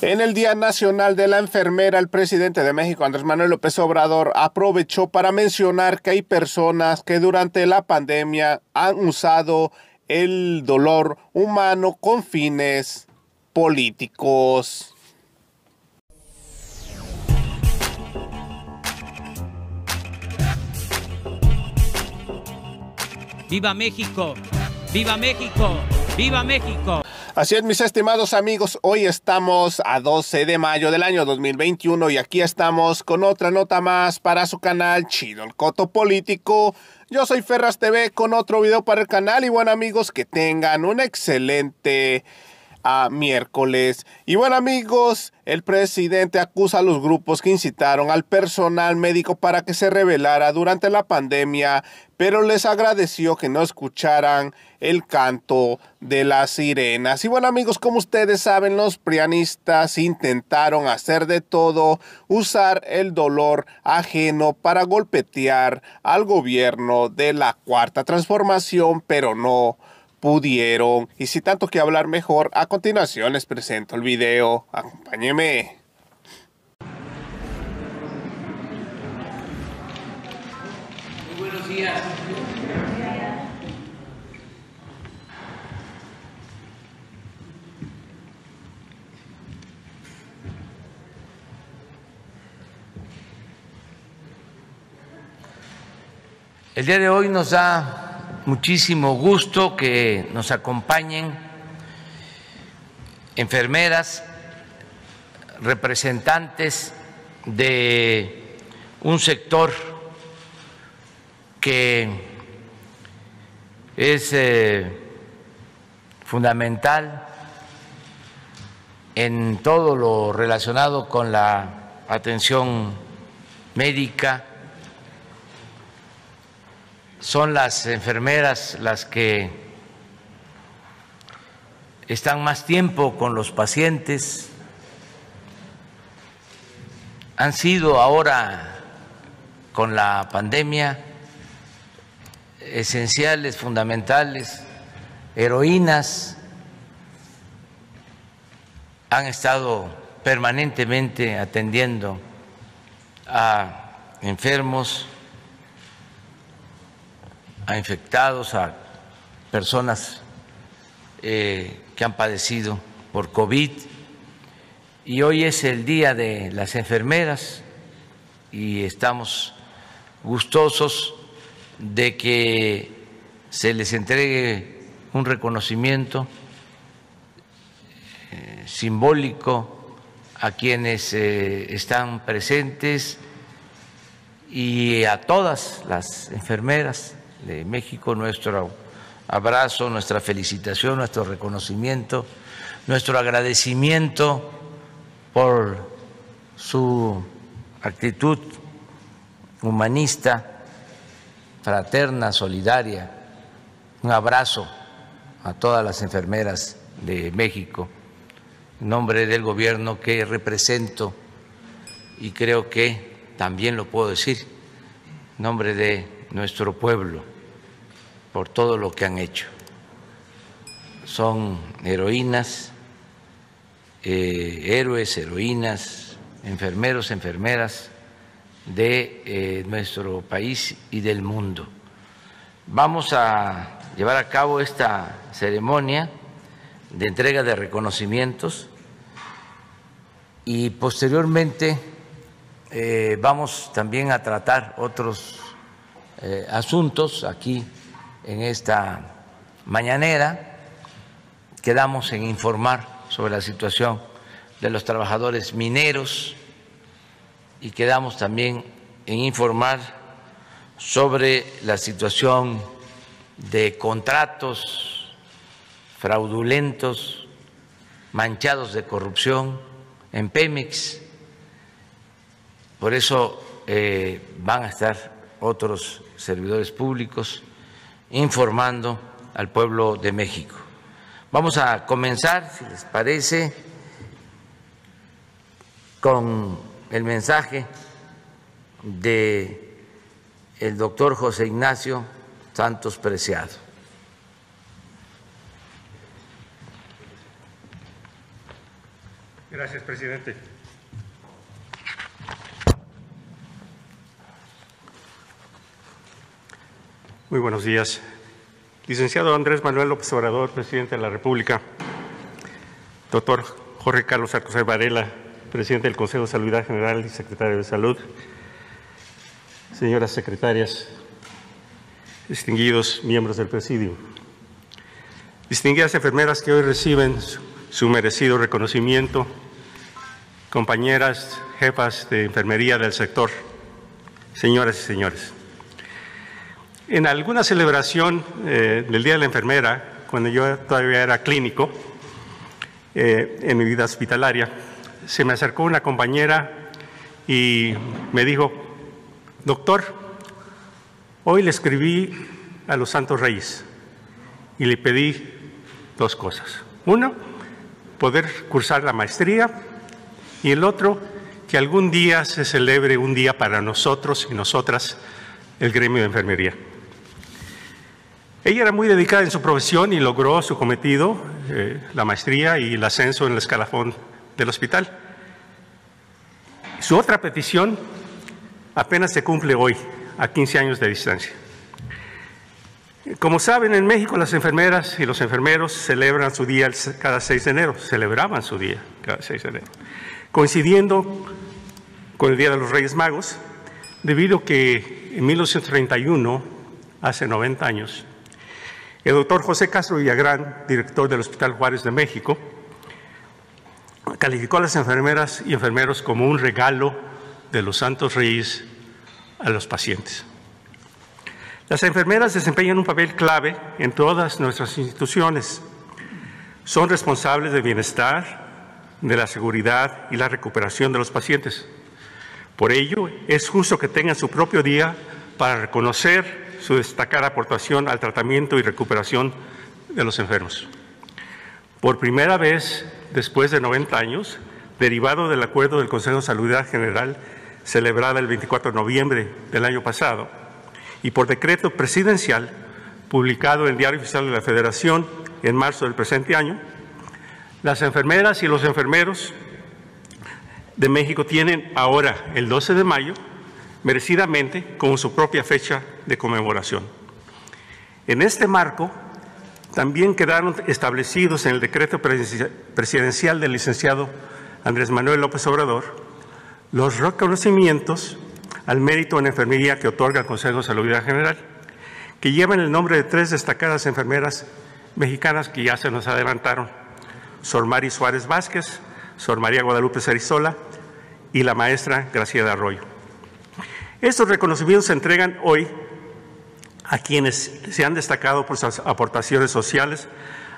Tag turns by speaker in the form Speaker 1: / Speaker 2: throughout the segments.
Speaker 1: En el Día Nacional de la Enfermera, el presidente de México, Andrés Manuel López Obrador, aprovechó para mencionar que hay personas que durante la pandemia han usado el dolor humano con fines políticos.
Speaker 2: ¡Viva México! ¡Viva México! ¡Viva México!
Speaker 1: Así es, mis estimados amigos, hoy estamos a 12 de mayo del año 2021 y aquí estamos con otra nota más para su canal Chido el Coto Político. Yo soy Ferras TV con otro video para el canal y bueno amigos, que tengan un excelente miércoles. Y bueno amigos, el presidente acusa a los grupos que incitaron al personal médico para que se rebelara durante la pandemia, pero les agradeció que no escucharan el canto de las sirenas. Y bueno amigos, como ustedes saben, los prianistas intentaron hacer de todo, usar el dolor ajeno para golpetear al gobierno de la Cuarta Transformación, pero no pudieron. Y sin tanto que hablar mejor, a continuación les presento el video. Acompáñenme.
Speaker 3: Muy buenos días. El día de hoy nos da muchísimo gusto que nos acompañen enfermeras, representantes de un sector que es fundamental en todo lo relacionado con la atención médica. Son las enfermeras las que están más tiempo con los pacientes, han sido ahora con la pandemia esenciales, fundamentales, heroínas, han estado permanentemente atendiendo a enfermos, a infectados, a personas que han padecido por COVID. Y hoy es el Día de las Enfermeras y estamos gustosos de que se les entregue un reconocimiento simbólico a quienes están presentes y a todas las enfermeras de México, nuestro abrazo, nuestra felicitación, nuestro reconocimiento, nuestro agradecimiento por su actitud humanista, fraterna, solidaria. Un abrazo a todas las enfermeras de México, en nombre del gobierno que represento y creo que también lo puedo decir, en nombre de nuestro pueblo, por todo lo que han hecho. Son heroínas, héroes, heroínas, enfermeros, enfermeras de nuestro país y del mundo. Vamos a llevar a cabo esta ceremonia de entrega de reconocimientos y posteriormente vamos también a tratar otros asuntos aquí en esta mañanera. Quedamos en informar sobre la situación de los trabajadores mineros y quedamos también en informar sobre la situación de contratos fraudulentos, manchados de corrupción en Pemex. Por eso van a estar otros servidores públicos informando al pueblo de México. Vamos a comenzar, si les parece, con el mensaje de el doctor José Ignacio Santos Preciado.
Speaker 4: Gracias, presidente. Muy buenos días. Licenciado Andrés Manuel López Obrador, presidente de la República. Doctor Jorge Carlos Alcocer Varela, presidente del Consejo de Salud General y secretario de Salud. Señoras secretarias, distinguidos miembros del Presidium. Distinguidas enfermeras que hoy reciben su merecido reconocimiento, compañeras, jefas de enfermería del sector, señoras y señores. En alguna celebración del Día de la Enfermera, cuando yo todavía era clínico, en mi vida hospitalaria, se me acercó una compañera y me dijo: doctor, hoy le escribí a los Santos Reyes y le pedí dos cosas. Uno, poder cursar la maestría, y el otro, que algún día se celebre un día para nosotros y nosotras, el gremio de enfermería. Ella era muy dedicada en su profesión y logró su cometido, la maestría y el ascenso en el escalafón del hospital. Su otra petición apenas se cumple hoy, a 15 años de distancia. Como saben, en México las enfermeras y los enfermeros celebran su día cada 6 de enero, celebraban su día cada 6 de enero, coincidiendo con el Día de los Reyes Magos, debido a que en 1931, hace 90 años, el doctor José Castro Villagrán, director del Hospital Juárez de México, calificó a las enfermeras y enfermeros como un regalo de los Santos Reyes a los pacientes. Las enfermeras desempeñan un papel clave en todas nuestras instituciones. Son responsables del bienestar, de la seguridad y la recuperación de los pacientes. Por ello, es justo que tengan su propio día para reconocer su destacada aportación al tratamiento y recuperación de los enfermos. Por primera vez, después de 90 años, derivado del acuerdo del Consejo de Salud General celebrado el 24 de noviembre del año pasado, y por decreto presidencial publicado en el Diario Oficial de la Federación en marzo del presente año, las enfermeras y los enfermeros de México tienen ahora, el 12 de mayo, merecidamente como su propia fecha de conmemoración. En este marco, también quedaron establecidos en el decreto presidencial del licenciado Andrés Manuel López Obrador los reconocimientos al mérito en enfermería que otorga el Consejo de Salud General, que llevan el nombre de 3 destacadas enfermeras mexicanas que ya se nos adelantaron: Sor Mari Suárez Vázquez, Sor María Guadalupe Cerizola y la maestra Graciela Arroyo. Estos reconocimientos se entregan hoy a quienes se han destacado por sus aportaciones sociales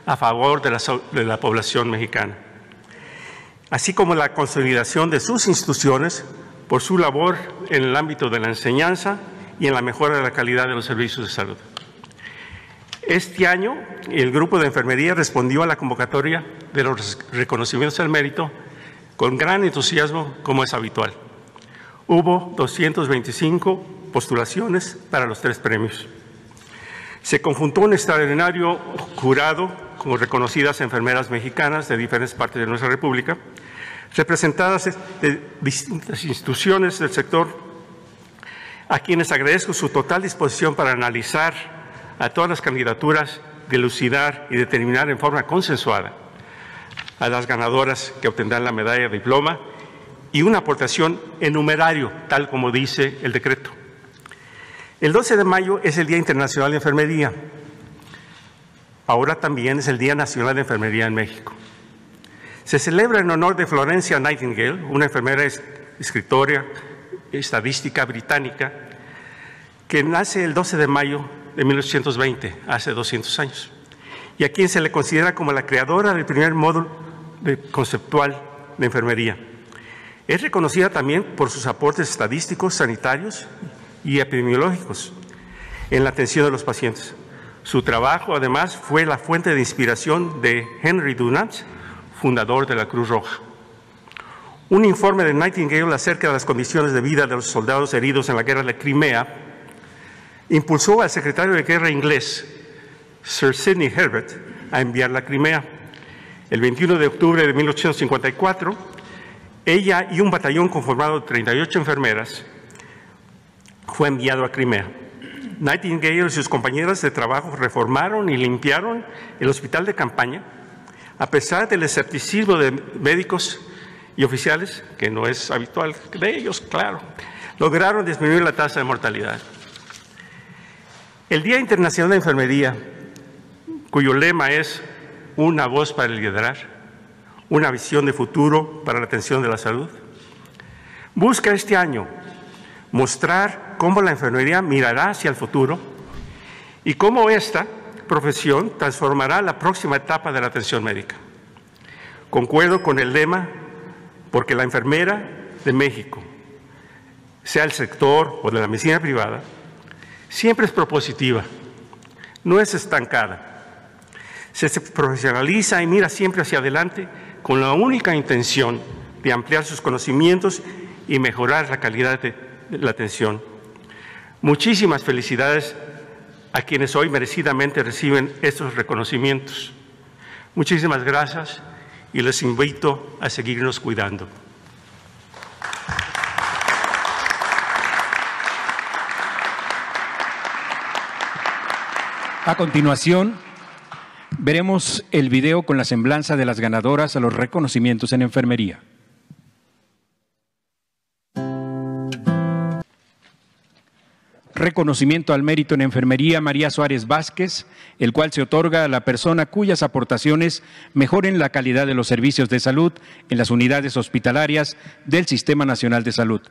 Speaker 4: a favor de la población mexicana, así como la consolidación de sus instituciones por su labor en el ámbito de la enseñanza y en la mejora de la calidad de los servicios de salud. Este año, el grupo de enfermería respondió a la convocatoria de los reconocimientos al mérito con gran entusiasmo, como es habitual. Hubo 225 postulaciones para los 3 premios. Se conjuntó un extraordinario jurado con reconocidas enfermeras mexicanas de diferentes partes de nuestra República, representadas de distintas instituciones del sector, a quienes agradezco su total disposición para analizar a todas las candidaturas, dilucidar y determinar en forma consensuada a las ganadoras que obtendrán la medalla de diploma y una aportación en numerario, tal como dice el decreto. El 12 de mayo es el Día Internacional de Enfermería. Ahora también es el Día Nacional de Enfermería en México. Se celebra en honor de Florence Nightingale, una enfermera escritora estadística británica, que nace el 12 de mayo de 1820, hace 200 años, y a quien se le considera como la creadora del primer módulo conceptual de enfermería. Es reconocida también por sus aportes estadísticos, sanitarios y epidemiológicos en la atención de los pacientes. Su trabajo, además, fue la fuente de inspiración de Henry Dunant, fundador de la Cruz Roja. Un informe de Nightingale acerca de las condiciones de vida de los soldados heridos en la guerra de Crimea impulsó al secretario de Guerra inglés, Sir Sidney Herbert, a enviarla a Crimea. El 21 de octubre de 1854, ella y un batallón conformado de 38 enfermeras fue enviado a Crimea. Nightingale y sus compañeras de trabajo reformaron y limpiaron el hospital de campaña, a pesar del escepticismo de médicos y oficiales, que no es habitual de ellos, claro, lograron disminuir la tasa de mortalidad. El Día Internacional de Enfermería, cuyo lema es una voz para liderar, una visión de futuro para la atención de la salud, busca este año mostrar cómo la enfermería mirará hacia el futuro y cómo esta profesión transformará la próxima etapa de la atención médica. Concuerdo con el lema, porque la enfermera de México, sea el sector o de la medicina privada, siempre es propositiva, no es estancada. Se profesionaliza y mira siempre hacia adelante con la única intención de ampliar sus conocimientos y mejorar la calidad de la atención. Muchísimas felicidades a quienes hoy merecidamente reciben estos reconocimientos. Muchísimas gracias y les invito a seguirnos cuidando.
Speaker 5: A continuación, veremos el video con la semblanza de las ganadoras a los reconocimientos en enfermería. Reconocimiento al mérito en enfermería María Suárez Vázquez, el cual se otorga a la persona cuyas aportaciones mejoren la calidad de los servicios de salud en las unidades hospitalarias del Sistema Nacional de Salud.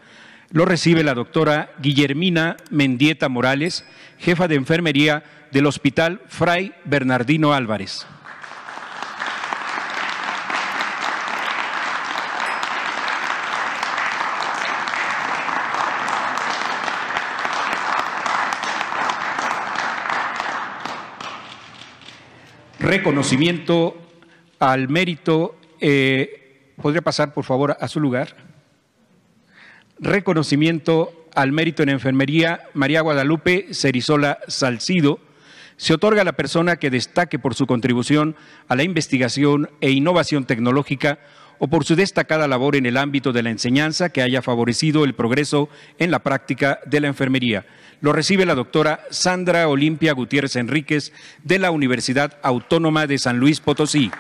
Speaker 5: Lo recibe la doctora Guillermina Mendieta Morales, jefa de enfermería del Hospital Fray Bernardino Álvarez. Reconocimiento al mérito. ¿Podría pasar, por favor, a su lugar? Reconocimiento al mérito en enfermería María Guadalupe Cerizola Salcido. Se otorga a la persona que destaque por su contribución a la investigación e innovación tecnológica o por su destacada labor en el ámbito de la enseñanza que haya favorecido el progreso en la práctica de la enfermería. Lo recibe la doctora Sandra Olimpia Gutiérrez Enríquez de la Universidad Autónoma de San Luis Potosí.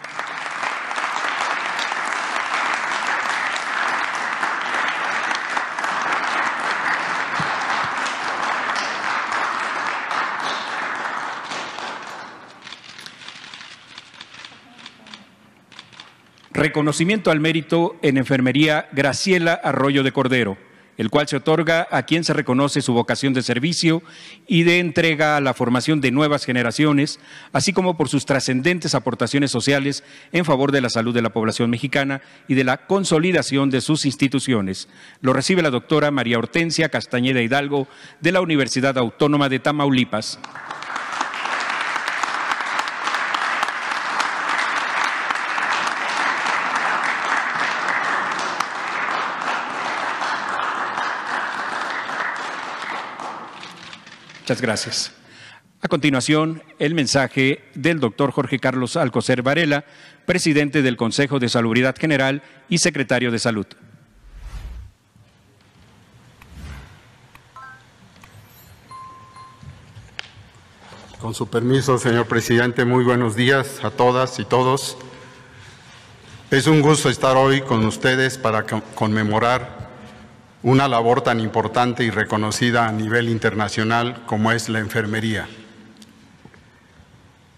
Speaker 5: Reconocimiento al mérito en enfermería Graciela Arroyo de Cordero, el cual se otorga a quien se reconoce su vocación de servicio y de entrega a la formación de nuevas generaciones, así como por sus trascendentes aportaciones sociales en favor de la salud de la población mexicana y de la consolidación de sus instituciones. Lo recibe la doctora María Hortensia Castañeda Hidalgo de la Universidad Autónoma de Tamaulipas. Muchas gracias. A continuación, el mensaje del doctor Jorge Carlos Alcocer Varela, presidente del Consejo de Salubridad General y secretario de Salud.
Speaker 6: Con su permiso, señor presidente, muy buenos días a todas y todos. Es un gusto estar hoy con ustedes para conmemorar una labor tan importante y reconocida a nivel internacional como es la enfermería.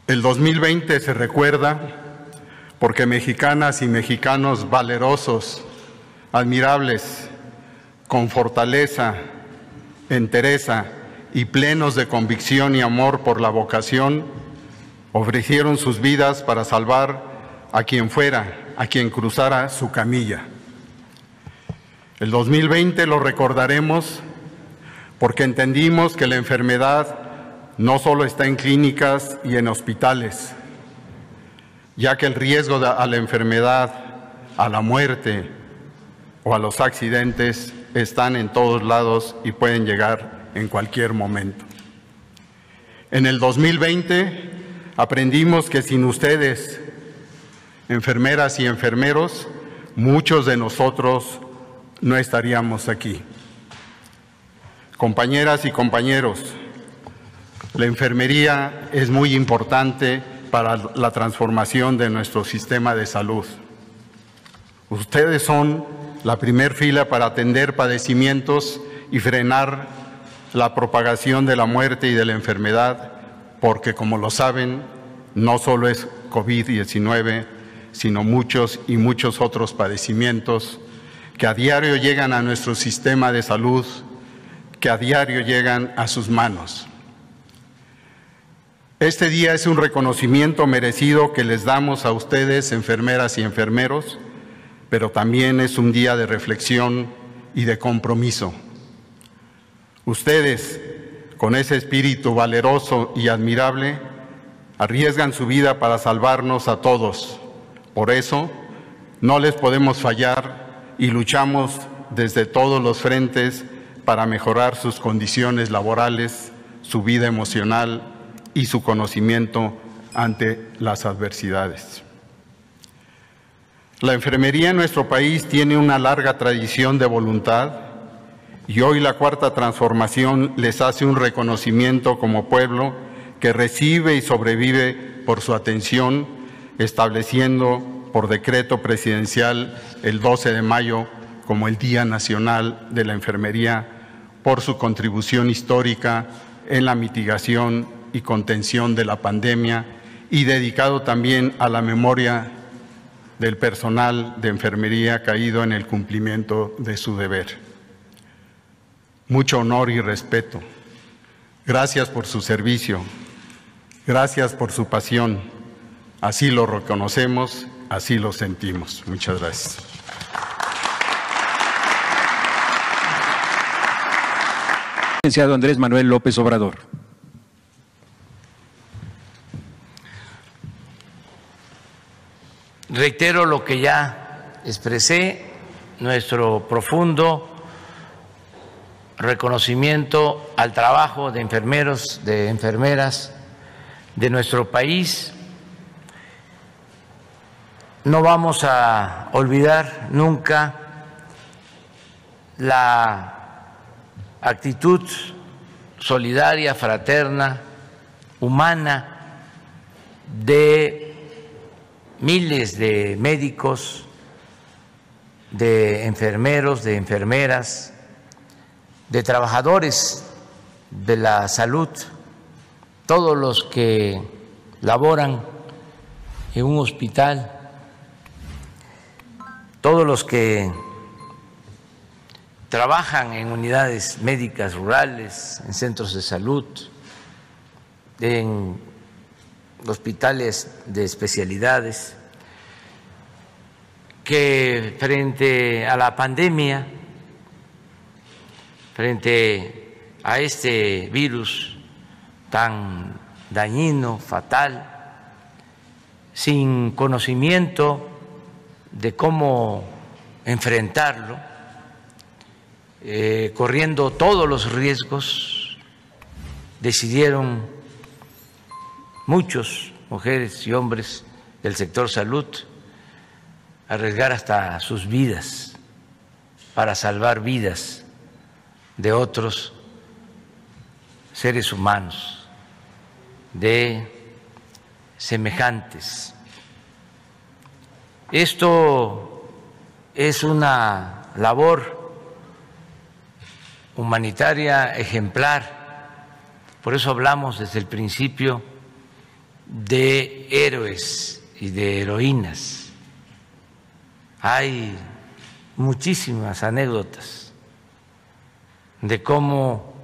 Speaker 6: El 2020 se recuerda porque mexicanas y mexicanos valerosos, admirables, con fortaleza, entereza y plenos de convicción y amor por la vocación, ofrecieron sus vidas para salvar a quien fuera, a quien cruzara su camilla. El 2020 lo recordaremos porque entendimos que la enfermedad no solo está en clínicas y en hospitales, ya que el riesgo a la enfermedad, a la muerte o a los accidentes están en todos lados y pueden llegar en cualquier momento. En el 2020 aprendimos que sin ustedes, enfermeras y enfermeros, muchos de nosotros no estaríamos aquí. Compañeras y compañeros, la enfermería es muy importante para la transformación de nuestro sistema de salud. Ustedes son la primer fila para atender padecimientos y frenar la propagación de la muerte y de la enfermedad, porque, como lo saben, no solo es COVID-19, sino muchos y muchos otros padecimientos que a diario llegan a nuestro sistema de salud, que a diario llegan a sus manos. Este día es un reconocimiento merecido que les damos a ustedes, enfermeras y enfermeros, pero también es un día de reflexión y de compromiso. Ustedes, con ese espíritu valeroso y admirable, arriesgan su vida para salvarnos a todos. Por eso, no les podemos fallar y luchamos desde todos los frentes para mejorar sus condiciones laborales, su vida emocional y su conocimiento ante las adversidades. La enfermería en nuestro país tiene una larga tradición de voluntad y hoy la Cuarta Transformación les hace un reconocimiento como pueblo que recibe y sobrevive por su atención, estableciendo por decreto presidencial el 12 de mayo como el Día Nacional de la Enfermería por su contribución histórica en la mitigación y contención de la pandemia y dedicado también a la memoria del personal de enfermería caído en el cumplimiento de su deber. Mucho honor y respeto. Gracias por su servicio. Gracias por su pasión. Así lo reconocemos, así lo sentimos. Muchas gracias.
Speaker 5: Licenciado Andrés Manuel López Obrador.
Speaker 3: Reitero lo que ya expresé, nuestro profundo reconocimiento al trabajo de enfermeros, de enfermeras de nuestro país. No vamos a olvidar nunca la actitud solidaria, fraterna, humana de miles de médicos, de enfermeros, de enfermeras, de trabajadores de la salud, todos los que laboran en un hospital, todos los que trabajan en unidades médicas rurales, en centros de salud, en hospitales de especialidades, que frente a la pandemia, frente a este virus tan dañino, fatal, sin conocimiento de cómo enfrentarlo, corriendo todos los riesgos, decidieron muchos, mujeres y hombres del sector salud, arriesgar hasta sus vidas para salvar vidas de otros seres humanos, de semejantes. Esto es una labor humanitaria ejemplar, por eso hablamos desde el principio de héroes y de heroínas. Hay muchísimas anécdotas de cómo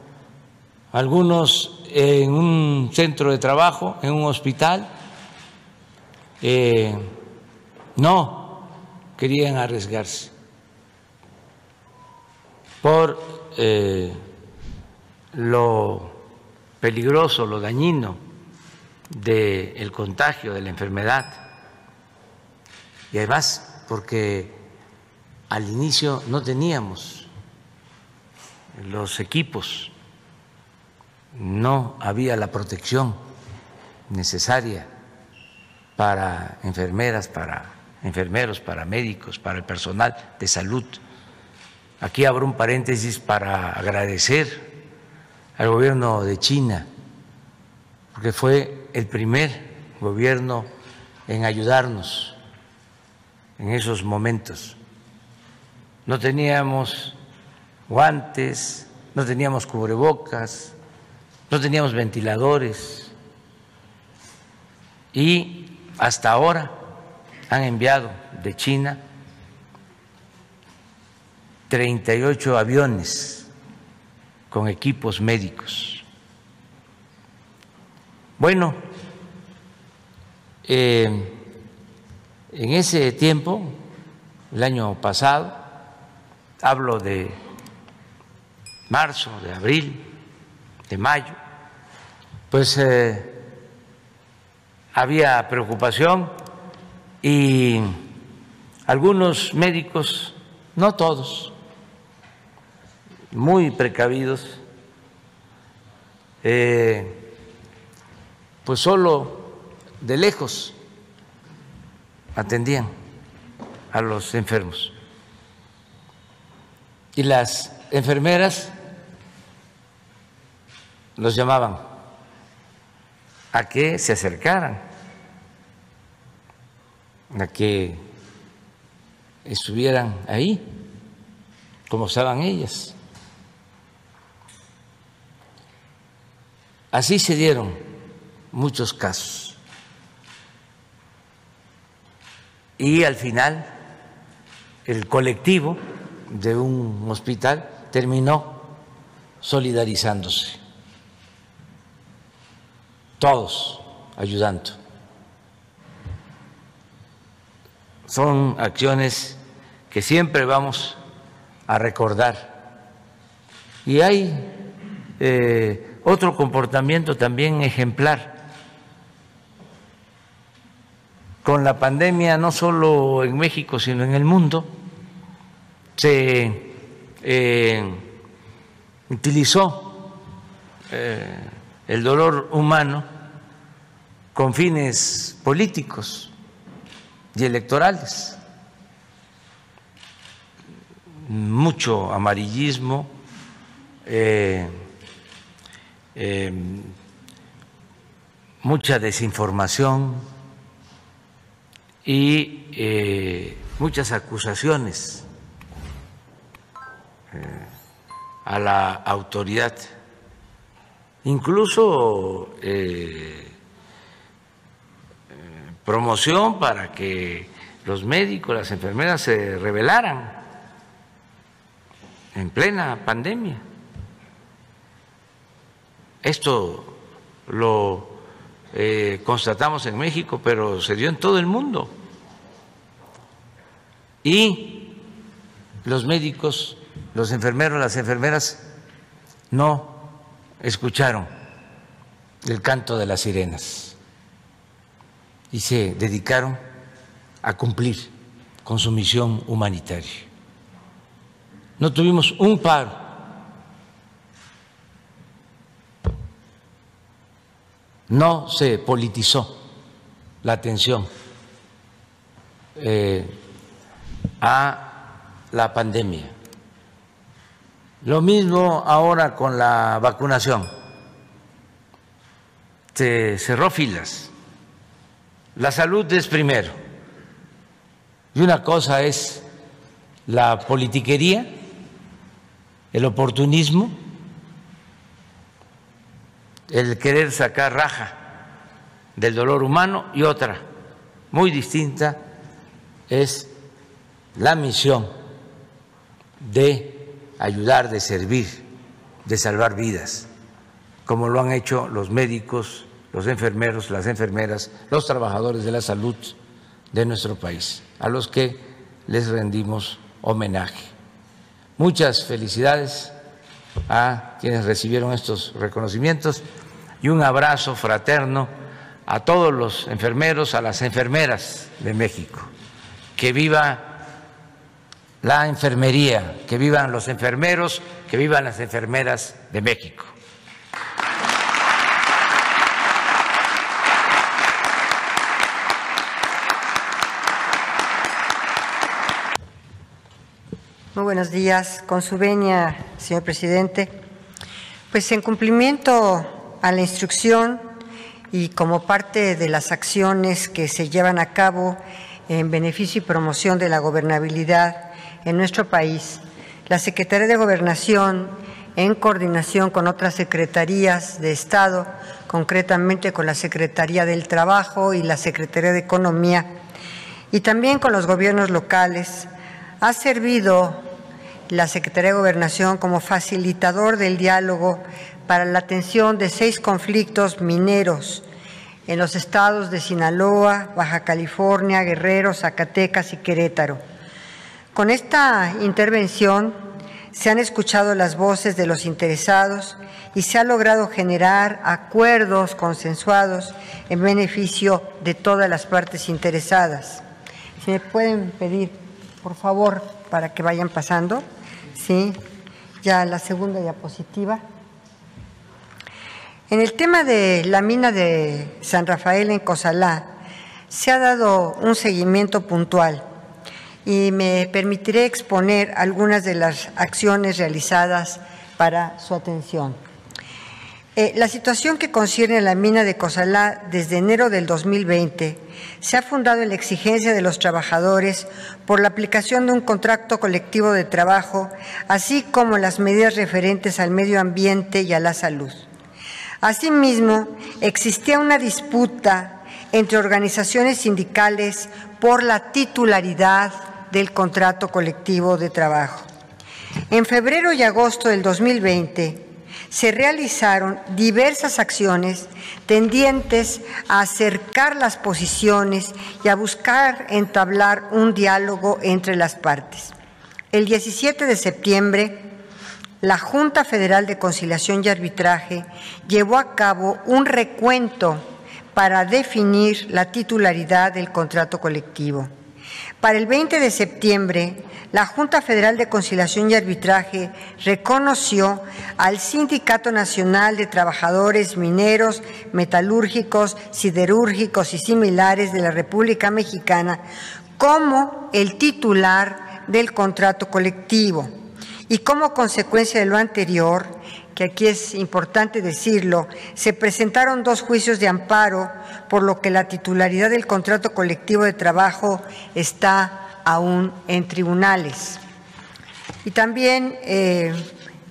Speaker 3: algunos en un centro de trabajo, en un hospital, no querían arriesgarse por lo peligroso, lo dañino del contagio de la enfermedad, y además porque al inicio no teníamos los equipos, no había la protección necesaria para enfermeras, para enfermeros, para médicos, para el personal de salud. Aquí abro un paréntesis para agradecer al gobierno de China, porque fue el primer gobierno en ayudarnos en esos momentos. No teníamos guantes, no teníamos cubrebocas, no teníamos ventiladores y hasta ahora han enviado de China 38 aviones con equipos médicos. Bueno, en ese tiempo, el año pasado, hablo de marzo, de abril, de mayo, pues había preocupación y algunos médicos, no todos, muy precavidos, pues solo de lejos atendían a los enfermos. Y las enfermeras los llamaban a que se acercaran, a que estuvieran ahí, como estaban ellas. Así se dieron muchos casos. Y al final, el colectivo de un hospital terminó solidarizándose, todos ayudando. Son acciones que siempre vamos a recordar. Y hay otro comportamiento también ejemplar. Con la pandemia, no solo en México, sino en el mundo, se utilizó el dolor humano con fines políticos y electorales. Mucho amarillismo, mucha desinformación y muchas acusaciones a la autoridad. Incluso promoción para que los médicos, las enfermeras se rebelaran en plena pandemia. Esto lo constatamos en México, pero se dio en todo el mundo. Y los médicos, los enfermeros, las enfermeras no escucharon el canto de las sirenas y se dedicaron a cumplir con su misión humanitaria. No tuvimos un paro. No se politizó la atención a la pandemia. Lo mismo ahora con la vacunación. Se cerró filas. La salud es primero. Y una cosa es la politiquería, el oportunismo, el querer sacar raja del dolor humano, y otra muy distinta es la misión de ayudar, de servir, de salvar vidas, como lo han hecho los médicos, los enfermeros, las enfermeras, los trabajadores de la salud de nuestro país, a los que les rendimos homenaje. Muchas felicidades a quienes recibieron estos reconocimientos y un abrazo fraterno a todos los enfermeros, a las enfermeras de México. Que viva la enfermería, que vivan los enfermeros, que vivan las enfermeras de México.
Speaker 7: Muy buenos días. Con su venia, señor presidente. Pues en cumplimiento a la instrucción y como parte de las acciones que se llevan a cabo en beneficio y promoción de la gobernabilidad en nuestro país, la Secretaría de Gobernación, en coordinación con otras secretarías de Estado, concretamente con la Secretaría del Trabajo y la Secretaría de Economía, y también con los gobiernos locales, ha servido la Secretaría de Gobernación como facilitador del diálogo para la atención de 6 conflictos mineros en los estados de Sinaloa, Baja California, Guerrero, Zacatecas y Querétaro. Con esta intervención se han escuchado las voces de los interesados y se ha logrado generar acuerdos consensuados en beneficio de todas las partes interesadas. Si me pueden pedir, por favor, para que vayan pasando. Sí, ya la segunda diapositiva. En el tema de la mina de San Rafael en Cozalá, se ha dado un seguimiento puntual y me permitiré exponer algunas de las acciones realizadas para su atención. La situación que concierne a la mina de Cozalá desde enero del 2020 se ha fundado en la exigencia de los trabajadores por la aplicación de un contrato colectivo de trabajo, así como las medidas referentes al medio ambiente y a la salud. Asimismo, existía una disputa entre organizaciones sindicales por la titularidad del contrato colectivo de trabajo. En febrero y agosto del 2020, se realizaron diversas acciones tendientes a acercar las posiciones y a buscar entablar un diálogo entre las partes. El 17 de septiembre, la Junta Federal de Conciliación y Arbitraje llevó a cabo un recuento para definir la titularidad del contrato colectivo. Para el 20 de septiembre, la Junta Federal de Conciliación y Arbitraje reconoció al Sindicato Nacional de Trabajadores Mineros, Metalúrgicos, Siderúrgicos y similares de la República Mexicana como el titular del contrato colectivo. Y como consecuencia de lo anterior, que aquí es importante decirlo, se presentaron 2 juicios de amparo, por lo que la titularidad del contrato colectivo de trabajo está aún en tribunales. Y también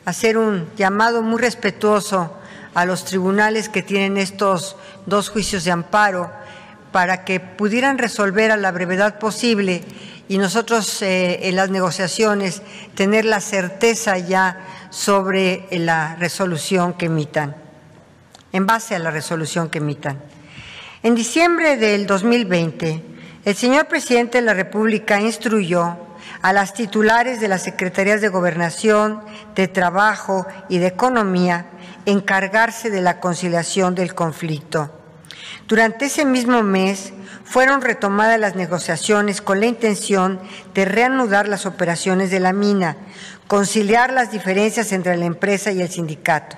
Speaker 7: hacer un llamado muy respetuoso a los tribunales que tienen estos 2 juicios de amparo para que pudieran resolver a la brevedad posible y nosotros en las negociaciones tener la certeza ya sobre la resolución que emitan, en base a la resolución que emitan. En diciembre del 2020, el señor presidente de la República instruyó a las titulares de las Secretarías de Gobernación, de Trabajo y de Economía encargarse de la conciliación del conflicto. Durante ese mismo mes fueron retomadas las negociaciones con la intención de reanudar las operaciones de la mina, conciliar las diferencias entre la empresa y el sindicato.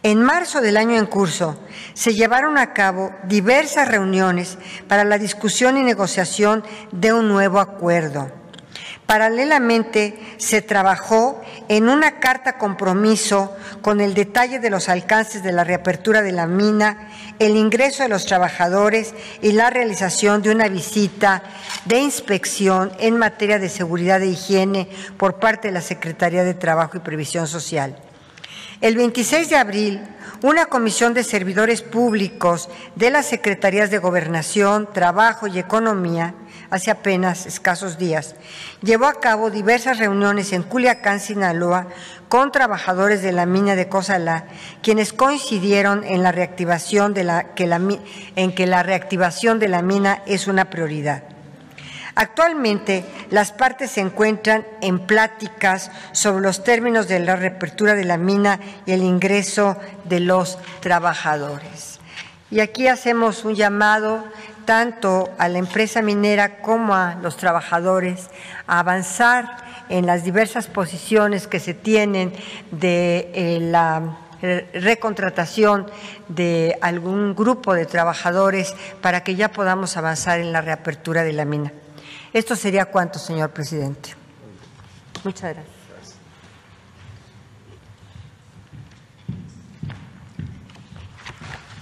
Speaker 7: En marzo del año en curso, se llevaron a cabo diversas reuniones para la discusión y negociación de un nuevo acuerdo. Paralelamente, se trabajó en una carta compromiso con el detalle de los alcances de la reapertura de la mina, el ingreso de los trabajadores y la realización de una visita de inspección en materia de seguridad e higiene por parte de la Secretaría de Trabajo y Previsión Social. El 26 de abril, una comisión de servidores públicos de las Secretarías de Gobernación, Trabajo y Economía, hace apenas escasos días, llevó a cabo diversas reuniones en Culiacán, Sinaloa, con trabajadores de la mina de Cozalá, quienes coincidieron en la reactivación que la reactivación de la mina es una prioridad. Actualmente, las partes se encuentran en pláticas sobre los términos de la reapertura de la mina y el ingreso de los trabajadores. Y aquí hacemos un llamado tanto a la empresa minera como a los trabajadores a avanzar en las diversas posiciones que se tienen de la recontratación de algún grupo de trabajadores para que ya podamos avanzar en la reapertura de la mina. Esto sería cuanto, señor presidente. Muchas gracias.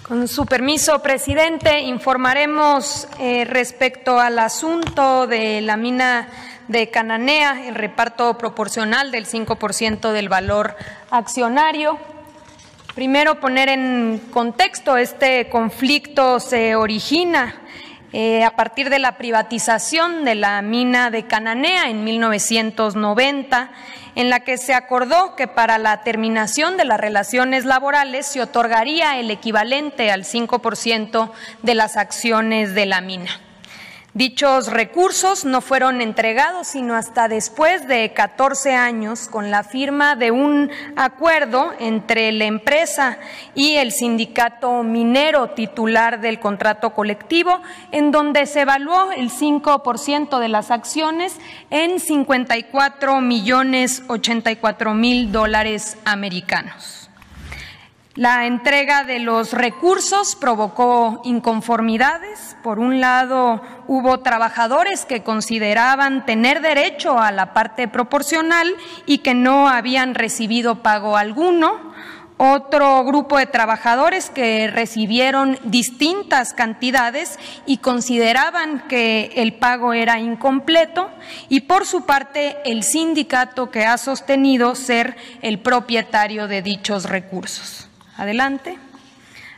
Speaker 8: Con su permiso, presidente, informaremos respecto al asunto de la mina de Cananea, el reparto proporcional del 5% del valor accionario. Primero, poner en contexto, este conflicto se origina a partir de la privatización de la mina de Cananea en 1990, en la que se acordó que para la terminación de las relaciones laborales se otorgaría el equivalente al 5% de las acciones de la mina. Dichos recursos no fueron entregados sino hasta después de 14 años, con la firma de un acuerdo entre la empresa y el sindicato minero titular del contrato colectivo, en donde se evaluó el 5% de las acciones en $54.084.000 americanos. La entrega de los recursos provocó inconformidades. Por un lado, hubo trabajadores que consideraban tener derecho a la parte proporcional y que no habían recibido pago alguno. Otro grupo de trabajadores que recibieron distintas cantidades y consideraban que el pago era incompleto, y por su parte el sindicato, que ha sostenido ser el propietario de dichos recursos. Adelante.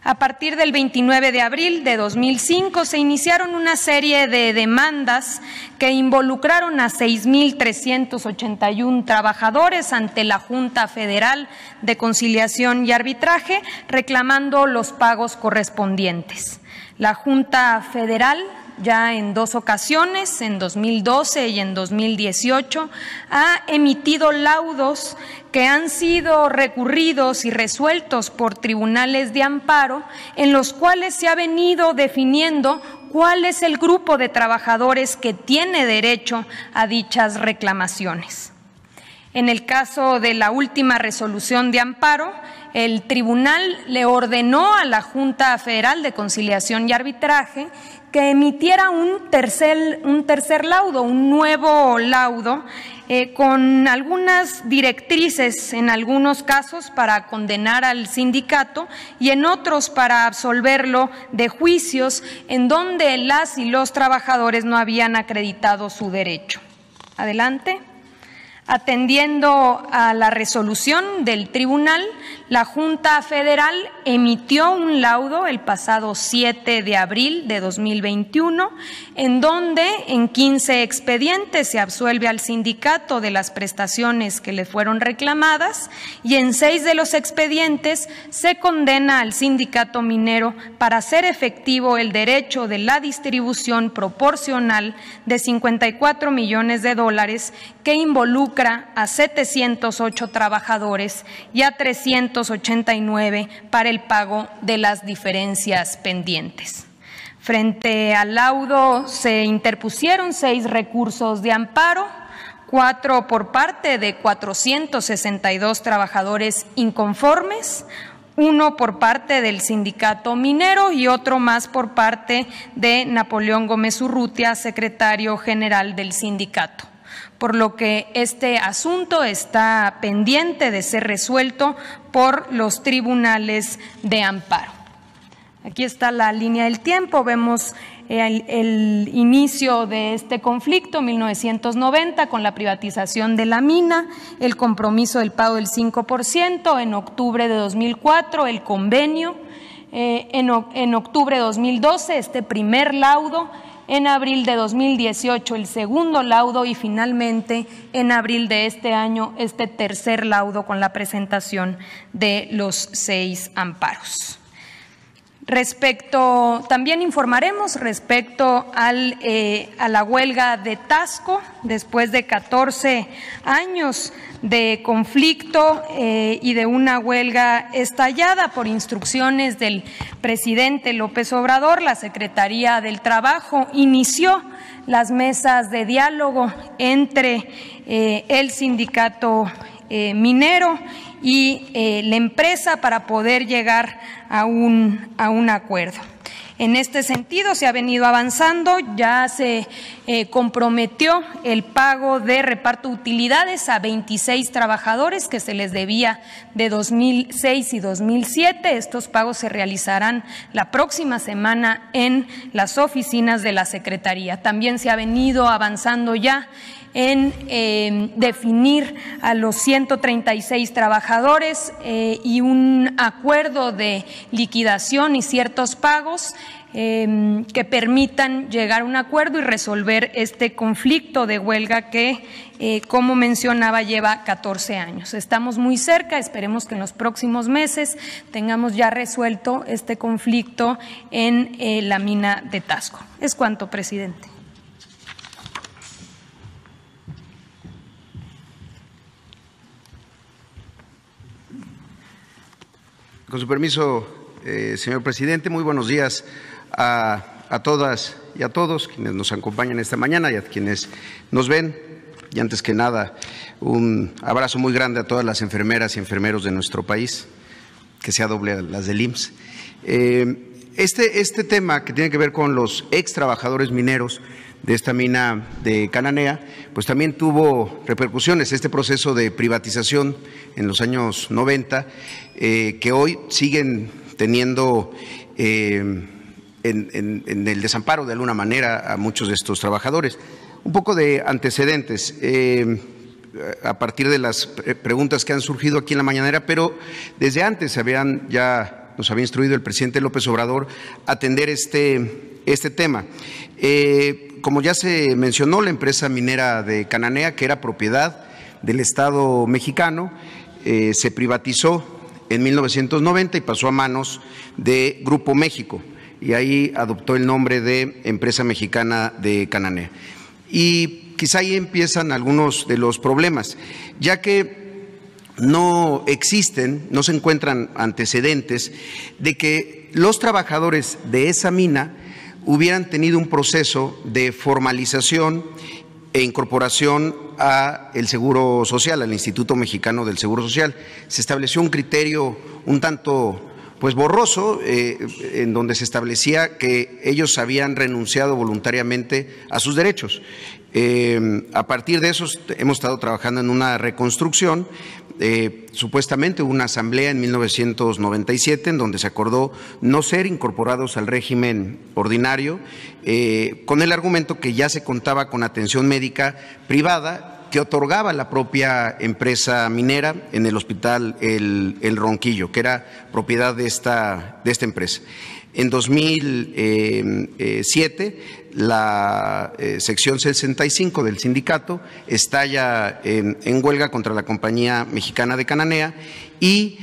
Speaker 8: A partir del 29 de abril de 2005 se iniciaron una serie de demandas que involucraron a 6.381 trabajadores ante la Junta Federal de Conciliación y Arbitraje, reclamando los pagos correspondientes. La Junta Federal, ya en 2 ocasiones, en 2012 y en 2018, ha emitido laudos que han sido recurridos y resueltos por tribunales de amparo, en los cuales se ha venido definiendo cuál es el grupo de trabajadores que tiene derecho a dichas reclamaciones. En el caso de la última resolución de amparo, el tribunal le ordenó a la Junta Federal de Conciliación y Arbitraje que emitiera un tercer laudo, un nuevo laudo, con algunas directrices, en algunos casos para condenar al sindicato y en otros para absolverlo de juicios en donde las y los trabajadores no habían acreditado su derecho. Adelante. Atendiendo a la resolución del tribunal, la Junta Federal emitió un laudo el pasado 7 de abril de 2021, en donde en 15 expedientes se absuelve al sindicato de las prestaciones que le fueron reclamadas, y en 6 de los expedientes se condena al sindicato minero para hacer efectivo el derecho de la distribución proporcional de $54 millones que involucra a 708 trabajadores y a 389 para el pago de las diferencias pendientes. Frente al laudo se interpusieron 6 recursos de amparo, 4 por parte de 462 trabajadores inconformes, 1 por parte del sindicato minero y otro más por parte de Napoleón Gómez Urrutia, secretario general del sindicato, por lo que este asunto está pendiente de ser resuelto por los tribunales de amparo. Aquí está la línea del tiempo, vemos el inicio de este conflicto, 1990, con la privatización de la mina, el compromiso del pago del 5%, en octubre de 2004 el convenio, en octubre de 2012 este primer laudo, en abril de 2018 el segundo laudo y finalmente en abril de este año este tercer laudo con la presentación de los 6 amparos. También informaremos respecto a la huelga de Taxco, después de 14 años de conflicto y de una huelga estallada por instrucciones del presidente López Obrador. La Secretaría del Trabajo inició las mesas de diálogo entre el sindicato minero y la empresa para poder llegar a un acuerdo. En este sentido se ha venido avanzando, ya se comprometió el pago de reparto de utilidades a 26 trabajadores que se les debía de 2006 y 2007. Estos pagos se realizarán la próxima semana en las oficinas de la Secretaría. También se ha venido avanzando ya en definir a los 136 trabajadores y un acuerdo de liquidación y ciertos pagos que permitan llegar a un acuerdo y resolver este conflicto de huelga que, como mencionaba, lleva 14 años. Estamos muy cerca, esperemos que en los próximos meses tengamos ya resuelto este conflicto en la mina de Tasco. Es cuanto, presidente.
Speaker 9: Con su permiso, señor presidente, muy buenos días a todas y a todos quienes nos acompañan esta mañana y a quienes nos ven. Y antes que nada, un abrazo muy grande a todas las enfermeras y enfermeros de nuestro país, que sea doble a las del IMSS. Este tema que tiene que ver con los ex trabajadores mineros de esta mina de Cananea, pues también tuvo repercusiones. Este proceso de privatización en los años 90, que hoy siguen teniendo en el desamparo de alguna manera a muchos de estos trabajadores. Un poco de antecedentes a partir de las preguntas que han surgido aquí en la mañanera, pero desde antes nos había instruido el presidente López Obrador a atender este tema. Como ya se mencionó, la empresa minera de Cananea, que era propiedad del Estado mexicano, se privatizó en 1990 y pasó a manos de Grupo México, y ahí adoptó el nombre de Empresa Mexicana de Cananea. Y quizá ahí empiezan algunos de los problemas, ya que no se encuentran antecedentes de que los trabajadores de esa mina hubieran tenido un proceso de formalización e incorporación a el Seguro Social, al Instituto Mexicano del Seguro Social. Se estableció un criterio un tanto borroso, en donde se establecía que ellos habían renunciado voluntariamente a sus derechos. A partir de eso hemos estado trabajando en una reconstrucción. Supuestamente hubo una asamblea en 1997 en donde se acordó no ser incorporados al régimen ordinario, con el argumento que ya se contaba con atención médica privada que otorgaba la propia empresa minera en el hospital El Ronquillo, que era propiedad de esta empresa. En 2007, la sección 65 del sindicato estalla en huelga contra la compañía mexicana de Cananea y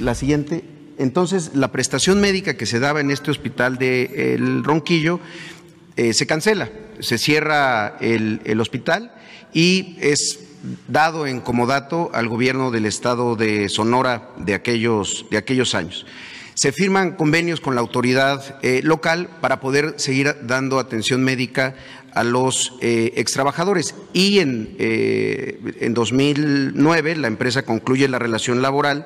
Speaker 9: la siguiente, entonces la prestación médica que se daba en este hospital de El Ronquillo se cancela, se cierra el hospital y es dado en comodato al gobierno del estado de Sonora de aquellos años. Se firman convenios con la autoridad local para poder seguir dando atención médica a los extrabajadores y en 2009 la empresa concluye la relación laboral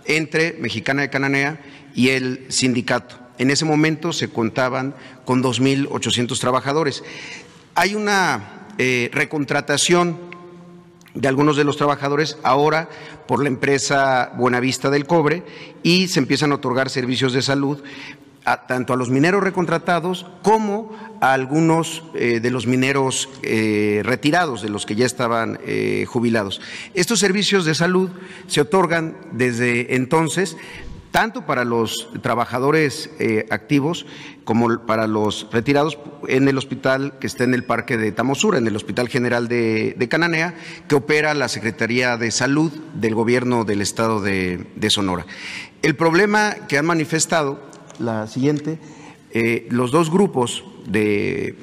Speaker 9: entre Mexicana de Cananea y el sindicato. En ese momento se contaban con 2.800 trabajadores. Hay una recontratación de algunos de los trabajadores ahora por la empresa Buenavista del Cobre y se empiezan a otorgar servicios de salud tanto a los mineros recontratados como a algunos de los mineros retirados, de los que ya estaban jubilados. Estos servicios de salud se otorgan desde entonces tanto para los trabajadores activos como para los retirados en el hospital que está en el Parque de Tamosura, en el Hospital General de Cananea, que opera la Secretaría de Salud del Gobierno del Estado de Sonora. El problema que han manifestado, la siguiente, los dos grupos de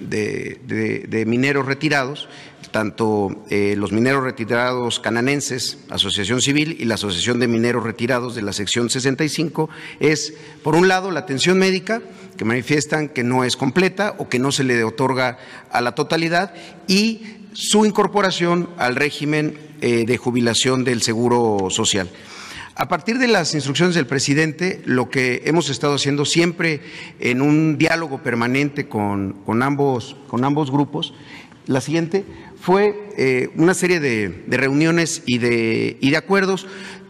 Speaker 9: mineros retirados, tanto los mineros retirados cananenses, Asociación Civil, y la Asociación de Mineros Retirados de la sección 65, es, por un lado, la atención médica, que manifiestan que no es completa o que no se le otorga a la totalidad, y su incorporación al régimen de jubilación del Seguro Social. A partir de las instrucciones del presidente, lo que hemos estado haciendo siempre en un diálogo permanente con ambos grupos, la siguiente fue una serie de reuniones y de acuerdos,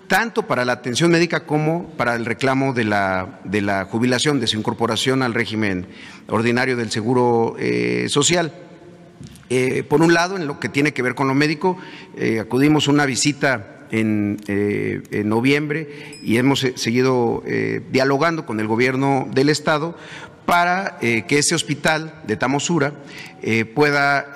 Speaker 9: tanto para la atención médica como para el reclamo de la jubilación, de su incorporación al régimen ordinario del Seguro Social. Por un lado, en lo que tiene que ver con lo médico, acudimos a una visita en noviembre y hemos seguido dialogando con el gobierno del Estado para que ese hospital de Tamosura pueda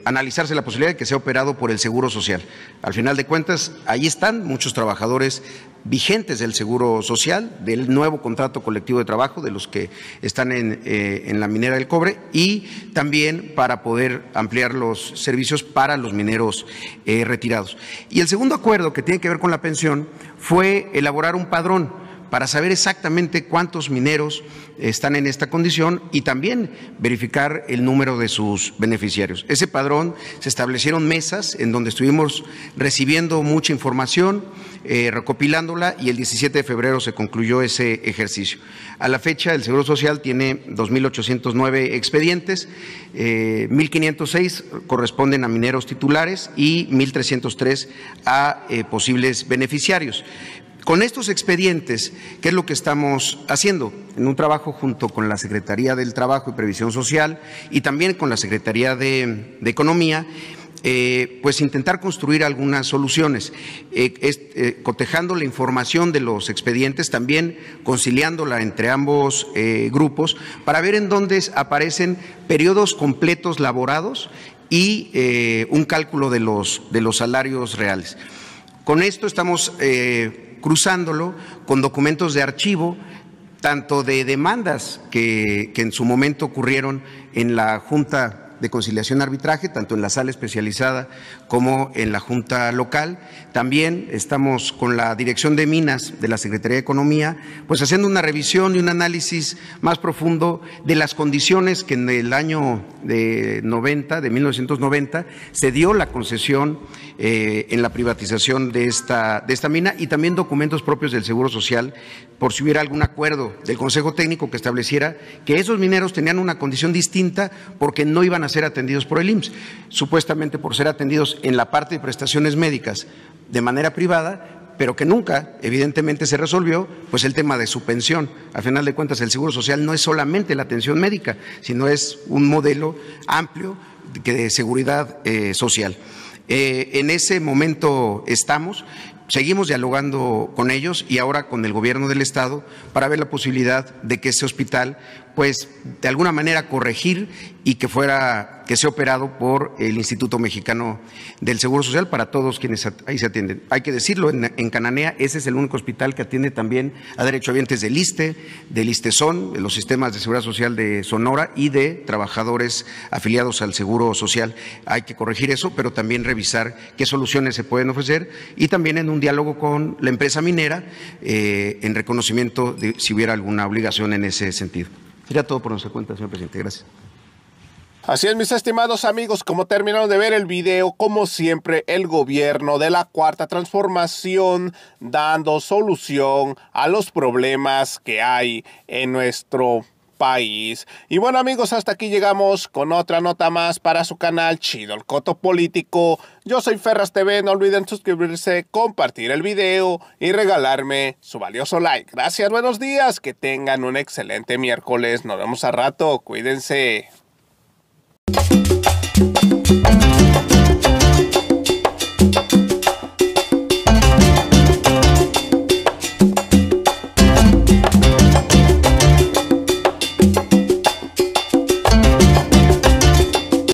Speaker 9: analizarse la posibilidad de que sea operado por el Seguro Social. Al final de cuentas, ahí están muchos trabajadores vigentes del Seguro Social, del nuevo contrato colectivo de trabajo, de los que están en la minera del cobre, y también para poder ampliar los servicios para los mineros retirados. Y el segundo acuerdo, que tiene que ver con la pensión, fue elaborar un padrón para saber exactamente cuántos mineros están en esta condición y también verificar el número de sus beneficiarios. Ese padrón, se establecieron mesas en donde estuvimos recibiendo mucha información, recopilándola, y el 17 de febrero se concluyó ese ejercicio. A la fecha, el Seguro Social tiene 2.809 expedientes, 1.506 corresponden a mineros titulares y 1.303 a posibles beneficiarios. Con estos expedientes, ¿qué es lo que estamos haciendo? En un trabajo junto con la Secretaría del Trabajo y Previsión Social y también con la Secretaría de Economía, pues intentar construir algunas soluciones, cotejando la información de los expedientes, también conciliándola entre ambos grupos, para ver en dónde aparecen periodos completos laborados y un cálculo de los salarios reales. Con esto estamos cruzándolo con documentos de archivo, tanto de demandas que en su momento ocurrieron en la Junta de Conciliación y Arbitraje, tanto en la sala especializada como en la Junta local. También estamos con la Dirección de Minas de la Secretaría de Economía, pues haciendo una revisión y un análisis más profundo de las condiciones que en el año de 1990, se dio la concesión en la privatización de esta mina, y también documentos propios del Seguro Social, por si hubiera algún acuerdo del Consejo Técnico que estableciera que esos mineros tenían una condición distinta porque no iban a ser atendidos por el IMSS, supuestamente por ser atendidos en la parte de prestaciones médicas de manera privada, pero que nunca, evidentemente, se resolvió pues el tema de su pensión. Al final de cuentas, el Seguro Social no es solamente la atención médica, sino es un modelo amplio de seguridad social. En ese momento estamos. Seguimos dialogando con ellos y ahora con el gobierno del Estado para ver la posibilidad de que ese hospital, pues, de alguna manera corregir y que sea operado por el Instituto Mexicano del Seguro Social para todos quienes ahí se atienden. Hay que decirlo, en Cananea ese es el único hospital que atiende también a derechohabientes del ISSSTE, del ISSSTESON, de los sistemas de seguridad social de Sonora y de trabajadores afiliados al Seguro Social. Hay que corregir eso, pero también revisar qué soluciones se pueden ofrecer, y también en un diálogo con la empresa minera en reconocimiento de si hubiera alguna obligación en ese sentido. Sería todo por nuestra cuenta, señor presidente. Gracias.
Speaker 1: Así es, mis estimados amigos, como terminaron de ver el video, como siempre, el gobierno de la Cuarta Transformación dando solución a los problemas que hay en nuestro país. Y bueno, amigos, hasta aquí llegamos con otra nota más para su canal Chido el Coto Político. Yo soy Ferras TV, no olviden suscribirse, compartir el video y regalarme su valioso like. Gracias, buenos días, que tengan un excelente miércoles. Nos vemos a rato, cuídense.